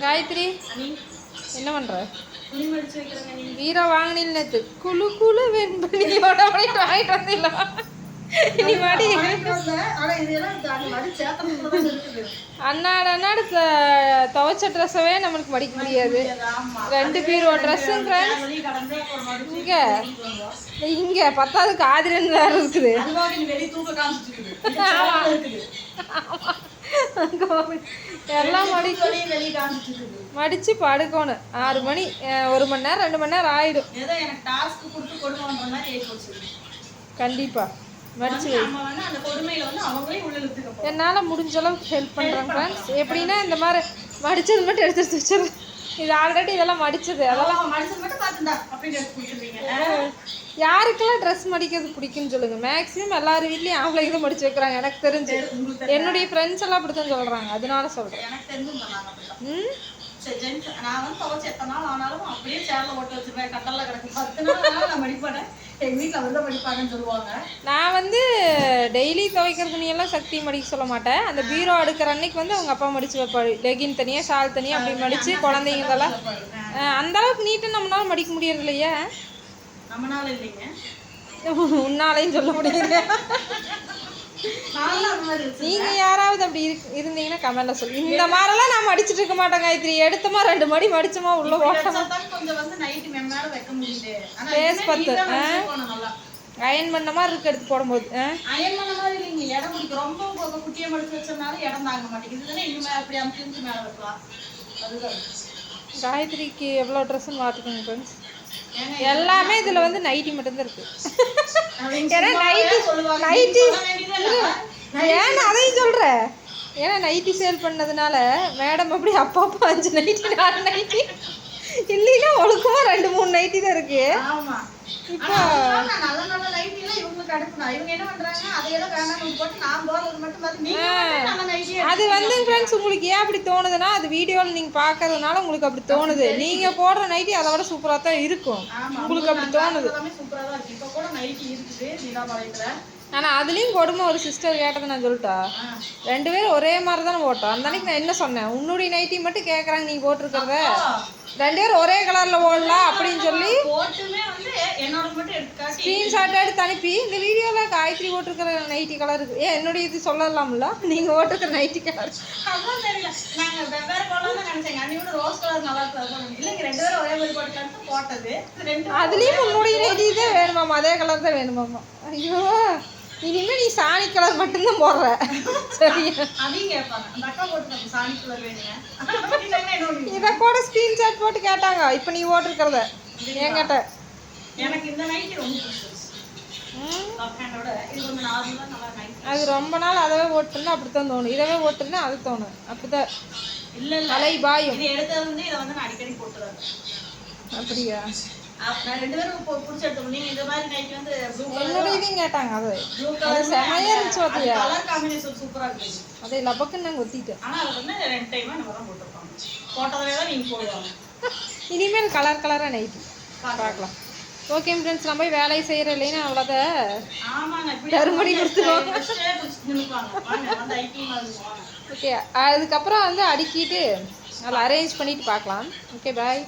காயத்ரி என்ன பண்ற? வீரா வாங்கினில் நேற்று குழு குழு வெண்பனியோட அப்படின்ட்டு வாங்கிட்டு வந்தில்ல நீ மாடி அன்னாடு துவைச்ச ட்ரெஸ்ஸவே நம்மளுக்கு மடிக்க முடியாது. 2 பீரோ ட்ரெஸ்ஸும் இங்கே இங்கே 10வது ஆதிரன் வேறு இருக்குது. எல்லாம் மடிச்சு படுக்கணும். 6 மணி 1 மணி நேரம் 2 மணி நேரம் ஆயிடும். கண்டிப்பா மடிச்சு என்னால் முடிஞ்ச அளவுக்கு ஹெல்ப் பண்ணுறேன் ஃப்ரெண்ட்ஸ். எப்படின்னா இந்த மாதிரி மடிச்சது மட்டும் எடுத்து வச்சிருவேன். இது ஆல்ரெடி இதெல்லாம் மடிச்சது. அதெல்லாம் யாருக்கெல்லாம் ட்ரெஸ் மடிக்கிறது பிடிக்குன்னு சொல்லுங்கள். மேக்ஸிமம் எல்லார் வீட்லேயும் ஆம்பளைக்கு தான் மடிச்சு வைக்கிறாங்க எனக்கு தெரிஞ்சு. என்னுடைய ஃப்ரெண்ட்ஸ் எல்லாம் அப்படி தான் சொல்கிறாங்க. அதனால சொல்கிறேன். நான் வந்து துவைச்சு எத்தனை நாள் ஆனாலும் அப்படியே சேர்ல ஓட்டு வச்சிருப்பேன். கட்டல்ல கிடக்கு 10 நாள் நான் மடிப்பேன். எங்கள் வீட்டில் வந்து மடிப்பாங்கன்னு சொல்லுவாங்க. நான் வந்து டெய்லி துவைக்கிற துணியெல்லாம் சக்தி மடிக்க சொல்ல மாட்டேன். அந்த பீரோ அடுக்கிற அன்னைக்கு வந்து அவங்க அப்பா மடிச்சு வைப்பாரு. லெகின் தனியாக ஷால் தனியாக அப்படி மடித்து குழந்தைங்கதெல்லாம் அந்த அளவுக்கு நீட்டாக நம்மளால மடிக்க முடியறது இல்லையா? நம்மளால இல்லைங்க, உன்னாலையும் சொல்ல முடியல. நீங்க யாராவது அப்படி இருந்தீங்கன்னா கமெண்ட்ல சொல்லு. இந்த மாதிரிலாம் நான் மடிச்சிட்டு இருக்க மாட்டேன் காயத்ரி. எடுத்தமா 2 மடி மடிச்சமா உள்ள போட்டோம். பேஸ் 10 அயன் பண்ண மாதிரி இருக்கு எடுத்து போடும்போது. அயன் பண்ண மாதிரி இல்லைங்க, இடம் பிடிக்கும். ரொம்ப குட்டியை மடிச்சு வச்சோம்னாலும் இடம் தாங்க மாட்டேங்குது. இன்னும் அப்படி அமுச்சு மேலே வைக்கலாம். அதுதான் காயத்ரிக்கு எவ்வளோ ட்ரெஸ்ஸுன்னு பார்த்துக்கோங்க ஃப்ரெண்ட்ஸ். எல்லாமே இதில் வந்து நைட்டி மட்டும்தான் இருக்கு. ஏன்னா நைட்டி ஏன்னா அதையும் சொல்கிறேன். ஏன்னா நைட்டி சேல் பண்ணதுனால மேடம் அப்படி அப்பப்போ 5 நைட்டி 4 நைட்டி இல்லைன்னா ஒழுக்கமாக 2-3 நைட்டி தான் இருக்கு. இப்போ அது வந்து ஃப்ரெண்ட்ஸ் உங்களுக்கு ஏன் அப்படி தோணுதுன்னா அது வீடியோவில் நீங்கள் பார்க்கறதுனால உங்களுக்கு அப்படி தோணுது. நீங்கள் போடுற நைட்டி அதை விட சூப்பராக தான் இருக்கும். உங்களுக்கு அப்படி தோணுது. ஆனால் அதுலேயும் கொடுமை ஒரு சிஸ்டர் கேட்டதை நான் சொல்லிட்டா. 2 பேரும் ஒரே மாதிரி தானே போட்டோம். அந்த அன்னைக்கு நான் என்ன சொன்னேன், உன்னுடைய நைட்டி மட்டும் கேட்குறாங்க நீங்கள் போட்டிருக்கிறத. 2 பேரும் ஒரே கலரில் போடலாம் அப்படின்னு சொல்லி ஸ்க்ரீன்ஷாட் எடுத்து அனுப்பி இந்த வீடியோவில் காயத்ரி போட்டிருக்கிற நைட்டி கலர் இருக்குது. ஏன் என்னுடைய இது சொல்லலாம்ல, நீங்கள் போட்டிருக்கிற நைட்டி கலர் அதுலேயும் உன்னுடைய நைட்டி தான் வேணுமாம்மா, அதே கலர் தான் வேணுமாம்மா. ஐயோ இனிமேல் நீ சாணி கலர் மட்டும்தான் போடுற. சரியா இதை கூட ஸ்க்ரீன்ஷாட் போட்டு கேட்டாங்க. இப்போ நீ போட்டிருக்கிறத என்கிட்ட எனக்கு இந்த நைட்டி ரொம்ப அது ரொம்ப நாள் அதவே ஓட்டுருந்தா அப்படித்தான் தோணும். இதவே ஓட்டுருந்தா அது தோணும். அப்படிதான் இல்லை அலை பாயும். இது எடுத்தது வந்து இதை வந்து நான் அடிக்கடி போட்டுருவேன். அப்படியா? நான் 2 பேரும் பிடிச்சி எடுத்தோம். நீங்கள் இந்த மாதிரி நைட்டி வந்து என்னோட இதையும் கேட்டாங்க. அது செமையாக இருந்துச்சு. பார்த்தியா கலர் காம்பினேஷன் சூப்பராக இருக்குது. அதே லபக்குன்னு நாங்கள் ஒத்திட்டேன். ஆனால் அது வந்து 2 டைமாக நம்ம தான் போட்டிருப்பாங்க. போட்டதிலே தான் நீங்கள் போடுவாங்க. இனிமேல் கலராக நைட்டி பார்க்கலாம். ஓகே ஃப்ரெண்ட்ஸ், நம்ம போய் வேலையை செய்கிற இல்லைன்னா அவ்வளோதான். தருமடி கொடுத்துருவாங்க. ஓகே அதுக்கப்புறம் வந்து அடுக்கிட்டு அதில் அரேஞ்ச் பண்ணிட்டு பார்க்கலாம். Okay bye.